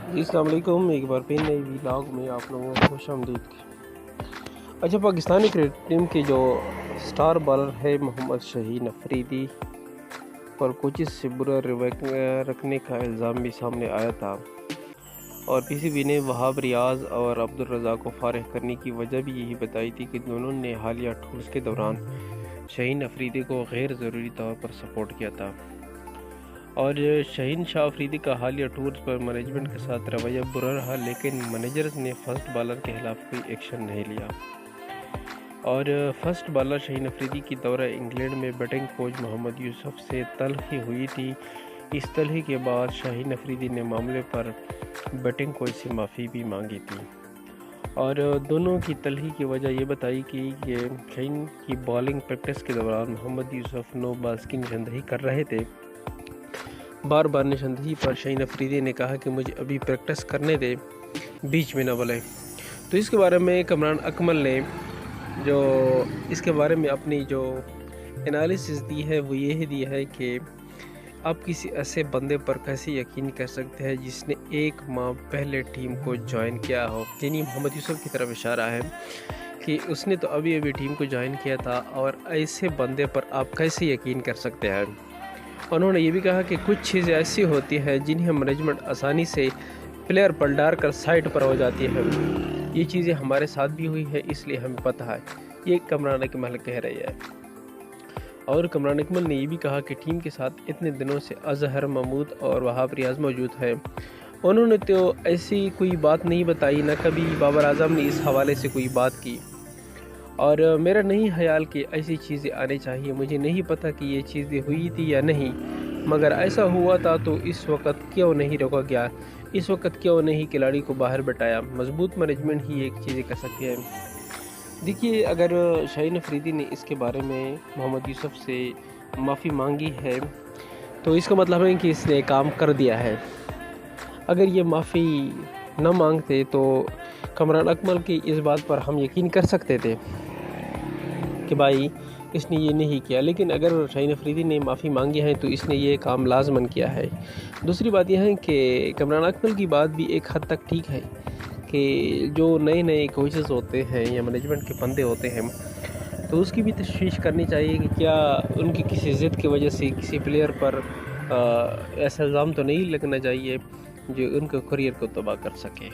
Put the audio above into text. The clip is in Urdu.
جی السلام علیکم، ایک بار پھر نئی ولاگ میں آپ لوگوں کو خوش آمدید۔ اچھا، پاکستانی کرکٹ ٹیم کے جو سٹار بالر ہے محمد شہین افریدی پر کوچز سے برا رویہ رکھنے کا الزام بھی سامنے آیا تھا، اور پی سی بی نے وہاب ریاض اور عبدالرزاق کو فارغ کرنے کی وجہ بھی یہی بتائی تھی کہ دونوں نے حالیہ ٹورز کے دوران شہین افریدی کو غیر ضروری طور پر سپورٹ کیا تھا، اور شہین شاہ افریدی کا حالیہ ٹورز پر مینجمنٹ کے ساتھ رویہ برا رہا، لیکن مینیجرز نے فرسٹ بالر کے خلاف کوئی ایکشن نہیں لیا۔ اور فرسٹ بالر شہین افریدی کی دورہ انگلینڈ میں بیٹنگ کوچ محمد یوسف سے تلخی ہوئی تھی۔ اس تلخی کے بعد شہین افریدی نے معاملے پر بیٹنگ کوچ سے معافی بھی مانگی تھی، اور دونوں کی تلخی کی وجہ یہ بتائی کہ شہین کی بالنگ پریکٹس کے دوران محمد یوسف نو باز کی نشاندہی کر رہے تھے۔ بار بار نشاندہی پر شہین افریدی نے کہا کہ مجھے ابھی پریکٹس کرنے دے، بیچ میں نہ بولے۔ تو اس کے بارے میں کمران اکمل نے جو اس کے بارے میں اپنی جو انالیسس دی ہے وہ یہ دی ہے کہ آپ کسی ایسے بندے پر کیسے یقین کر سکتے ہیں جس نے 1 ماہ پہلے ٹیم کو جوائن کیا ہو، یعنی محمد یوسف کی طرف اشارہ ہے کہ اس نے تو ابھی ٹیم کو جوائن کیا تھا، اور ایسے بندے پر آپ کیسے یقین کر سکتے ہیں۔ انہوں نے یہ بھی کہا کہ کچھ چیزیں ایسی ہوتی ہیں جنہیں مینجمنٹ آسانی سے پلیئر پر ڈال کر سائٹ پر ہو جاتی ہے۔ یہ چیزیں ہمارے ساتھ بھی ہوئی ہے، اس لیے ہمیں پتہ ہے، یہ کمران اکمل کہہ رہے ہیں۔ اور کمران اکمل نے یہ بھی کہا کہ ٹیم کے ساتھ اتنے دنوں سے اظہر محمود اور وہاب ریاض موجود ہے، انہوں نے تو ایسی کوئی بات نہیں بتائی، نہ کبھی بابر اعظم نے اس حوالے سے کوئی بات کی، اور میرا نہیں خیال کہ ایسی چیزیں آنی چاہیے۔ مجھے نہیں پتہ کہ یہ چیزیں ہوئی تھی یا نہیں، مگر ایسا ہوا تھا تو اس وقت کیوں نہیں روکا گیا، اس وقت کیوں نہیں کھلاڑی کو باہر بٹھایا۔ مضبوط مینجمنٹ ہی ایک چیزیں کر سکتی ہے۔ دیکھیے، اگر شہین افریدی نے اس کے بارے میں محمد یوسف سے معافی مانگی ہے تو اس کا مطلب ہے کہ اس نے کام کر دیا ہے۔ اگر یہ معافی نہ مانگتے تو کمران اکمل کی اس بات پر ہم یقین کر سکتے تھے کہ بھائی اس نے یہ نہیں کیا، لیکن اگر شہین افریدی نے معافی مانگی ہے تو اس نے یہ کام لازماً کیا ہے۔ دوسری بات یہ ہے کہ کمران اکمل کی بات بھی ایک حد تک ٹھیک ہے کہ جو نئے کوچز ہوتے ہیں یا مینجمنٹ کے بندے ہوتے ہیں تو اس کی بھی تشویش کرنی چاہیے کہ کیا ان کی کسی ضد کی وجہ سے کسی پلیئر پر ایسا الزام تو نہیں لگنا چاہیے جو ان کے کریئر کو تباہ کر سکے۔